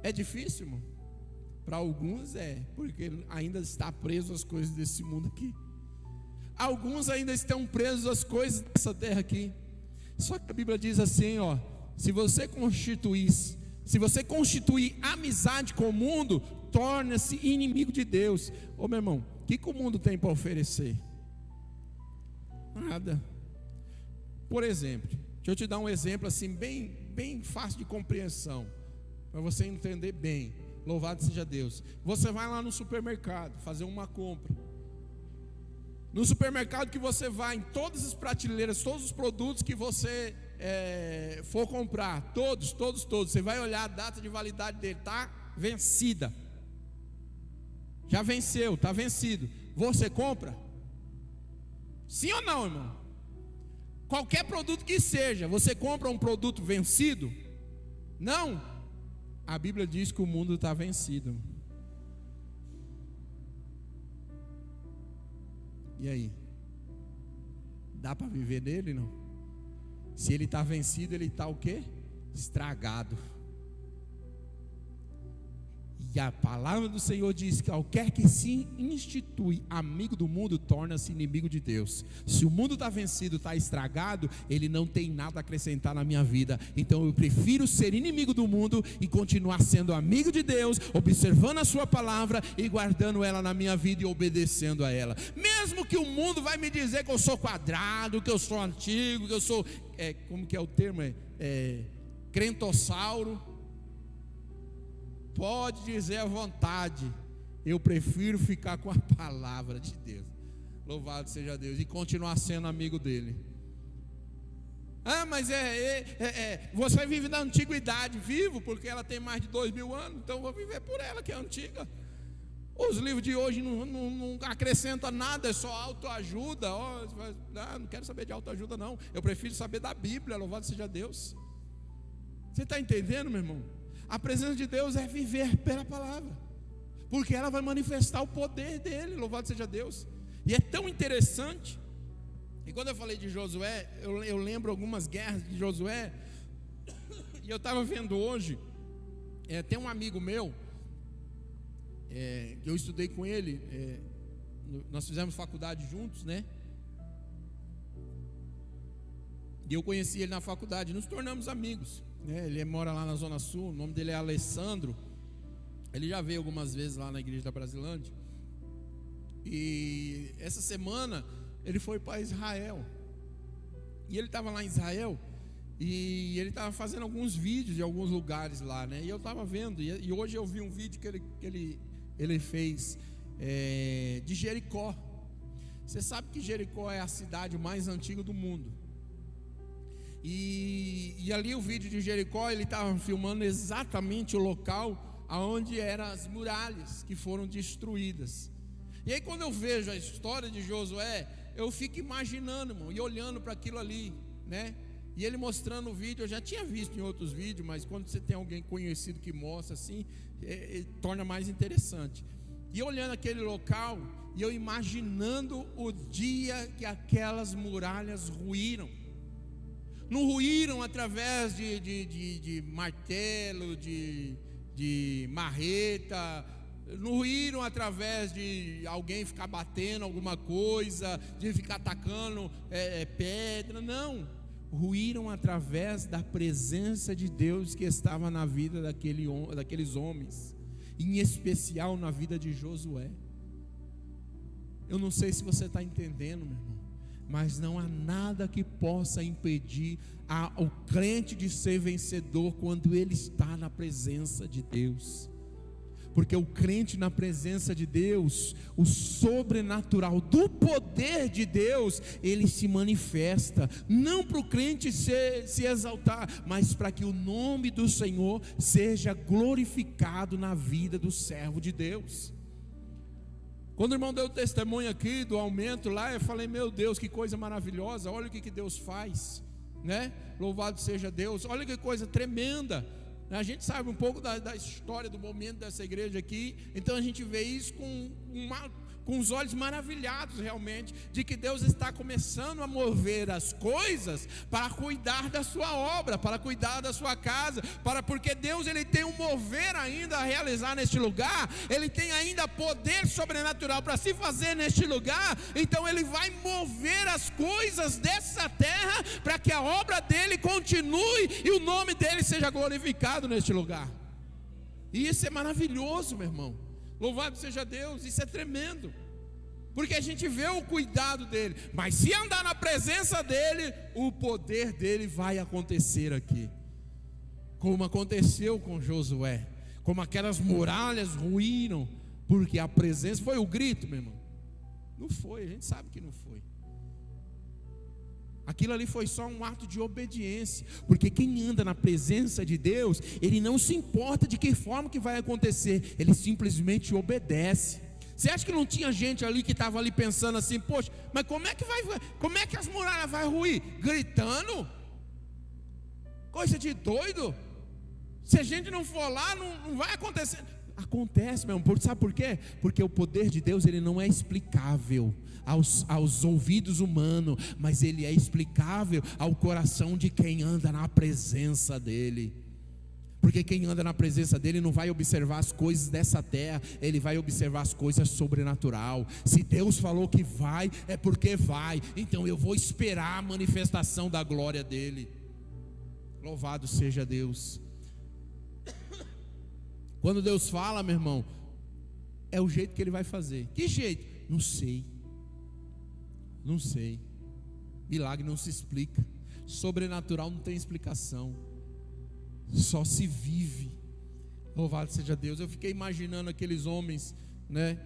É difícil, irmão? Para alguns é, porque ainda está preso às coisas desse mundo aqui. Alguns ainda estão presos às coisas dessa terra aqui. Só que a Bíblia diz assim, ó: se você constituir amizade com o mundo, torna-se inimigo de Deus. Ô meu irmão, o que o mundo tem para oferecer? Nada. Por exemplo, Deixa eu te dar um exemplo assim, bem fácil de compreensão, para você entender bem. Louvado seja Deus. Você vai lá no supermercado fazer uma compra. No supermercado que você vai, em todas as prateleiras, todos os produtos que você for comprar, todos, você vai olhar a data de validade dele, está vencida. Já venceu, está vencido. Você compra? Sim ou não, irmão? Qualquer produto que seja, você compra um produto vencido? Não. A Bíblia diz que o mundo está vencido. E aí? Dá para viver nele, não? Se ele está vencido, ele está o quê? Estragado. E a palavra do Senhor diz que qualquer que se institui amigo do mundo, torna-se inimigo de Deus. Se o mundo está vencido, está estragado, ele não tem nada a acrescentar na minha vida. Então eu prefiro ser inimigo do mundo e continuar sendo amigo de Deus, observando a sua palavra e guardando ela na minha vida e obedecendo a ela. Mesmo que o mundo vai me dizer que eu sou quadrado, que eu sou antigo, que eu sou, como que é o termo? Crentossauro. Pode dizer à vontade, eu prefiro ficar com a palavra de Deus. Louvado seja Deus. E continuar sendo amigo dele. Mas você vive na antiguidade. Vivo, porque ela tem mais de 2000 anos. Então eu vou viver por ela, que é antiga. Os livros de hoje não acrescentam nada, é só autoajuda. Não quero saber de autoajuda não. Eu prefiro saber da Bíblia, louvado seja Deus. Você está entendendo, meu irmão? A presença de Deus é viver pela palavra, porque ela vai manifestar o poder dele, louvado seja Deus. E é tão interessante. E quando eu falei de Josué, eu lembro algumas guerras de Josué. E eu estava vendo hoje, tem um amigo meu, que eu estudei com ele, nós fizemos faculdade juntos, né? E eu conheci ele na faculdade, nos tornamos amigos. Ele mora lá na Zona Sul, o nome dele é Alessandro. Ele já veio algumas vezes lá na igreja da Brasilândia. E essa semana ele foi para Israel. E ele estava lá em Israel e ele estava fazendo alguns vídeos de alguns lugares lá, né? E eu estava vendo, e hoje eu vi um vídeo que ele fez de Jericó. Você sabe que Jericó é a cidade mais antiga do mundo. E ali o vídeo de Jericó, ele estava filmando exatamente o local onde eram as muralhas que foram destruídas. E aí quando eu vejo a história de Josué, eu fico imaginando, irmão, e olhando para aquilo ali, né? E ele mostrando o vídeo, eu já tinha visto em outros vídeos, mas quando você tem alguém conhecido que mostra assim, torna mais interessante. E olhando aquele local, e eu imaginando o dia que aquelas muralhas ruíram. Não ruíram através de martelo, de marreta, não ruíram através de alguém ficar batendo alguma coisa, de ficar atacando pedra, não. Ruíram através da presença de Deus que estava na vida daqueles homens, em especial na vida de Josué. Eu não sei se você está entendendo, meu irmão, mas não há nada que possa impedir o crente de ser vencedor quando ele está na presença de Deus. Porque o crente na presença de Deus, o sobrenatural do poder de Deus, ele se manifesta, não para o crente se exaltar, mas para que o nome do Senhor seja glorificado na vida do servo de Deus. Quando o irmão deu o testemunho aqui do aumento lá, eu falei, meu Deus, que coisa maravilhosa, olha o que Deus faz, né? Louvado seja Deus, olha que coisa tremenda. A gente sabe um pouco da história do momento dessa igreja aqui, então a gente vê isso com os olhos maravilhados realmente, de que Deus está começando a mover as coisas para cuidar da sua obra, para cuidar da sua casa, porque Deus ele tem um mover ainda a realizar neste lugar, ele tem ainda poder sobrenatural para se fazer neste lugar, então ele vai mover as coisas dessa terra, para que a obra dele continue e o nome dele seja glorificado neste lugar. E isso é maravilhoso, meu irmão. Louvado seja Deus, isso é tremendo. porque a gente vê o cuidado dele. Mas se andar na presença dele, o poder dele vai acontecer aqui, como aconteceu com Josué, como aquelas muralhas ruíram, porque a presença foi o grito, meu irmão. Não foi, a gente sabe que não foi. Aquilo ali foi só um ato de obediência, porque quem anda na presença de Deus, ele não se importa de que forma que vai acontecer, ele simplesmente obedece. Você acha que não tinha gente ali que estava ali pensando assim, poxa, mas como é que as muralhas vão ruir? Gritando? Coisa de doido. Se a gente não for lá, não vai acontecer. Acontece mesmo, sabe por quê? Porque o poder de Deus, ele não é explicável aos ouvidos humanos, mas ele é explicável ao coração de quem anda na presença dele. Porque quem anda na presença dele não vai observar as coisas dessa terra, ele vai observar as coisas sobrenatural. Se Deus falou que vai, é porque vai. Então eu vou esperar a manifestação da glória dele. Louvado seja Deus. Quando Deus fala, meu irmão, é o jeito que ele vai fazer. Que jeito? Não sei. Não sei. Milagre não se explica. Sobrenatural não tem explicação. Só se vive. Louvado seja Deus. Eu fiquei imaginando aqueles homens, né?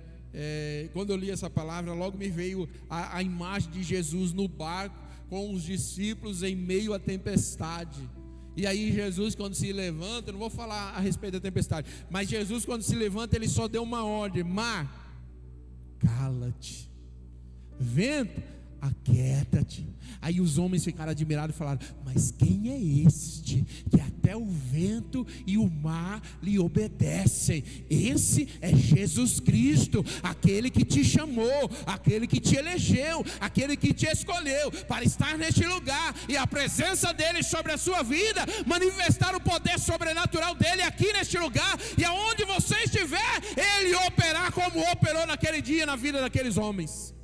Quando eu li essa palavra, logo me veio a imagem de Jesus no barco com os discípulos em meio à tempestade. E aí Jesus, quando se levanta, eu não vou falar a respeito da tempestade, mas Jesus, quando se levanta, ele só deu uma ordem: mar, cala-te. Vento, aquieta-te. Aí os homens ficaram admirados e falaram: mas quem é este que até o vento e o mar lhe obedecem? Esse é Jesus Cristo, aquele que te chamou, aquele que te elegeu, aquele que te escolheu para estar neste lugar, e a presença dele sobre a sua vida, manifestar o poder sobrenatural dele aqui neste lugar, e aonde você estiver, ele operar como operou naquele dia na vida daqueles homens,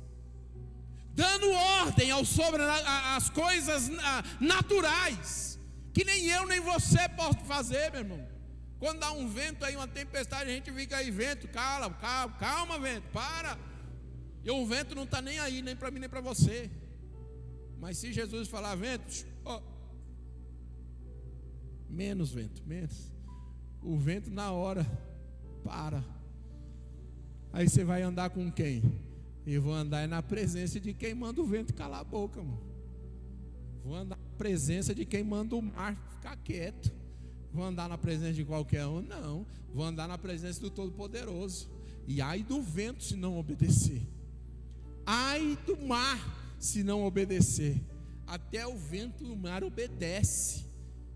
dando ordem às coisas naturais, que nem eu nem você pode fazer, meu irmão. Quando dá um vento aí, uma tempestade, a gente fica aí: vento, calma, vento, para. E o vento não está nem aí, nem para mim nem para você. Mas se Jesus falar vento, menos vento, menos. O vento na hora para. Aí você vai andar com quem? Eu vou andar na presença de quem manda o vento calar a boca, mano. Vou andar na presença de quem manda o mar ficar quieto. Vou andar na presença de qualquer um? Não. Vou andar na presença do Todo-Poderoso. E ai do vento se não obedecer. Ai do mar se não obedecer. Até o vento e o mar obedece.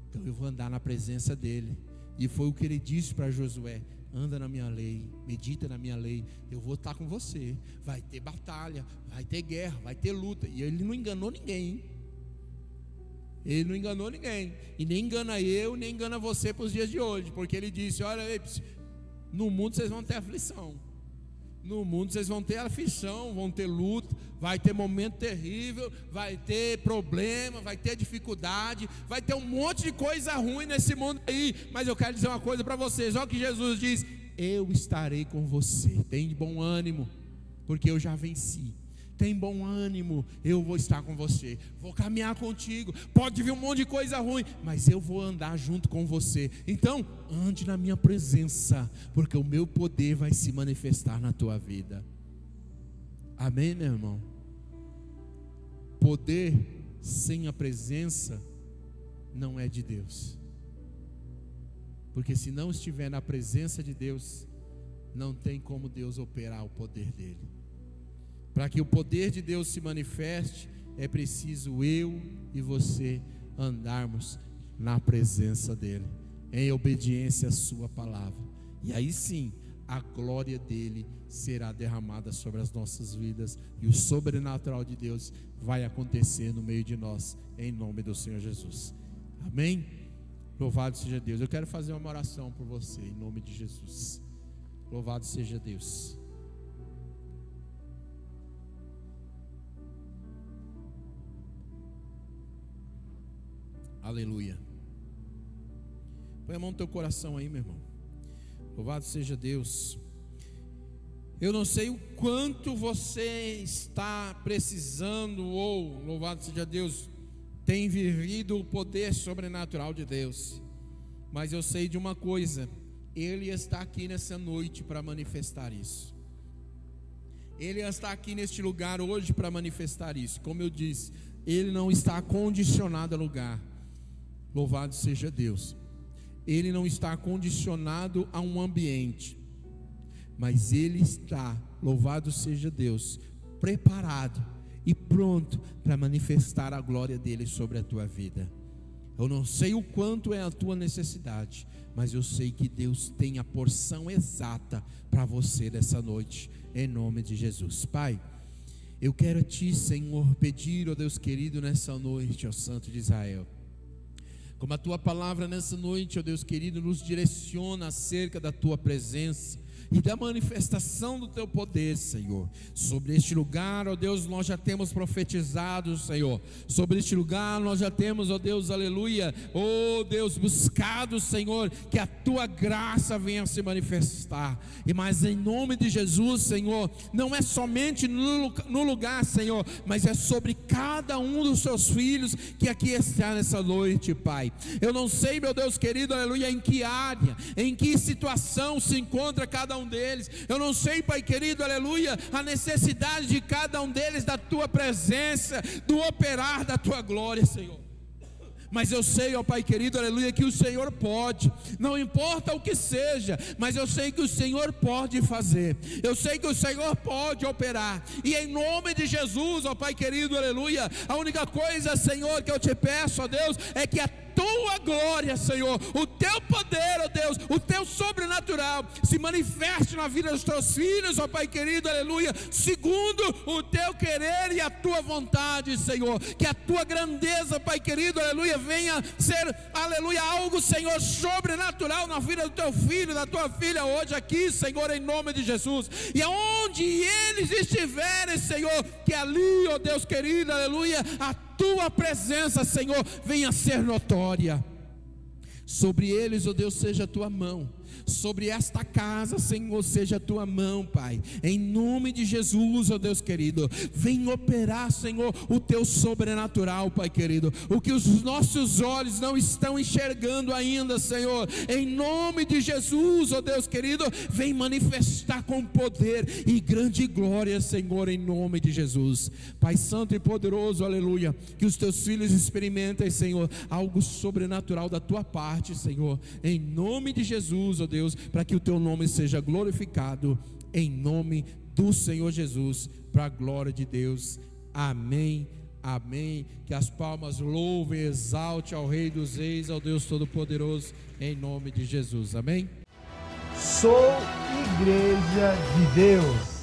Então eu vou andar na presença dele. E foi o que ele disse para Josué: anda na minha lei, medita na minha lei, eu vou estar com você. Vai ter batalha, vai ter guerra, vai ter luta. E ele não enganou ninguém, hein? Ele não enganou ninguém. E nem engana eu, nem engana você para os dias de hoje. Porque ele disse: olha, no mundo vocês vão ter aflição. No mundo vocês vão ter aflição, vão ter luta, vai ter momento terrível, vai ter problema, vai ter dificuldade, vai ter um monte de coisa ruim nesse mundo aí. Mas eu quero dizer uma coisa para vocês: olha o que Jesus diz: eu estarei com você. Tem bom ânimo, porque eu já venci. Tem bom ânimo, eu vou estar com você, vou caminhar contigo. Pode vir um monte de coisa ruim, mas eu vou andar junto com você. Então ande na minha presença, porque o meu poder vai se manifestar na tua vida. Amém, meu irmão? Poder sem a presença não é de Deus, porque se não estiver na presença de Deus, não tem como Deus operar o poder dele. Para que o poder de Deus se manifeste, é preciso eu e você andarmos na presença dele, em obediência à sua palavra. E aí sim, a glória dele será derramada sobre as nossas vidas, e o sobrenatural de Deus vai acontecer no meio de nós, em nome do Senhor Jesus. Amém? Louvado seja Deus. Eu quero fazer uma oração por você, em nome de Jesus. Louvado seja Deus. Aleluia. Põe a mão no teu coração aí, meu irmão. Louvado seja Deus. Eu não sei o quanto você está precisando, ou, louvado seja Deus, tem vivido o poder sobrenatural de Deus. Mas eu sei de uma coisa: Ele está aqui nessa noite para manifestar isso. Ele está aqui neste lugar hoje para manifestar isso. Como eu disse, Ele não está condicionado a lugar. Louvado seja Deus. Ele não está condicionado a um ambiente, mas Ele está, louvado seja Deus, preparado e pronto para manifestar a glória dEle sobre a tua vida. Eu não sei o quanto é a tua necessidade, mas eu sei que Deus tem a porção exata para você nessa noite, em nome de Jesus. Pai, eu quero a Ti, Senhor, pedir, ó Deus querido, nessa noite, ó Santo de Israel, como a Tua palavra nessa noite, ó Deus querido, nos direciona acerca da Tua presença e da manifestação do Teu poder, Senhor. Sobre este lugar, ó Deus, nós já temos profetizado, Senhor. Sobre este lugar nós já temos, ó Deus, aleluia, ó Deus, buscado, Senhor, que a Tua graça venha se manifestar. E mas em nome de Jesus, Senhor, não é somente no lugar, Senhor, mas é sobre cada um dos Seus filhos que aqui está nessa noite, Pai. Eu não sei, meu Deus querido, aleluia, em que área, em que situação se encontra cada um deles. Eu não sei, Pai querido, aleluia, a necessidade de cada um deles, da Tua presença, do operar da Tua glória, Senhor. Mas eu sei, ó Pai querido, aleluia, que o Senhor pode, não importa o que seja, mas eu sei que o Senhor pode fazer, eu sei que o Senhor pode operar, e em nome de Jesus, ó Pai querido, aleluia, a única coisa, Senhor, que eu te peço, ó Deus, é que a Tua glória, Senhor, o Teu poder, ó Deus, o Teu sobrenatural se manifeste na vida dos Teus filhos, ó Pai querido, aleluia, segundo o Teu querer e a Tua vontade, Senhor. Que a Tua grandeza, Pai querido, aleluia, venha ser, aleluia, algo, Senhor, sobrenatural na vida do Teu filho, da Tua filha hoje aqui, Senhor, em nome de Jesus. E aonde eles estiverem, Senhor, que ali, ó Deus querido, aleluia, a Tua presença, Senhor, venha ser notória. Sobre eles, ó Deus, seja a Tua mão. Sobre esta casa, Senhor, seja a Tua mão, Pai. Em nome de Jesus, ó Deus querido, vem operar, Senhor, o Teu sobrenatural, Pai querido. O que os nossos olhos não estão enxergando ainda, Senhor. Em nome de Jesus, ó Deus querido, vem manifestar com poder e grande glória, Senhor, em nome de Jesus. Pai santo e poderoso, aleluia, que os Teus filhos experimentem, Senhor, algo sobrenatural da Tua parte, Senhor, em nome de Jesus, ó Deus, para que o Teu nome seja glorificado, em nome do Senhor Jesus, para a glória de Deus. Amém, amém. Que as palmas louvem e exalte ao Rei dos Reis, ao Deus Todo-Poderoso, em nome de Jesus. Amém. Sou Igreja de Deus.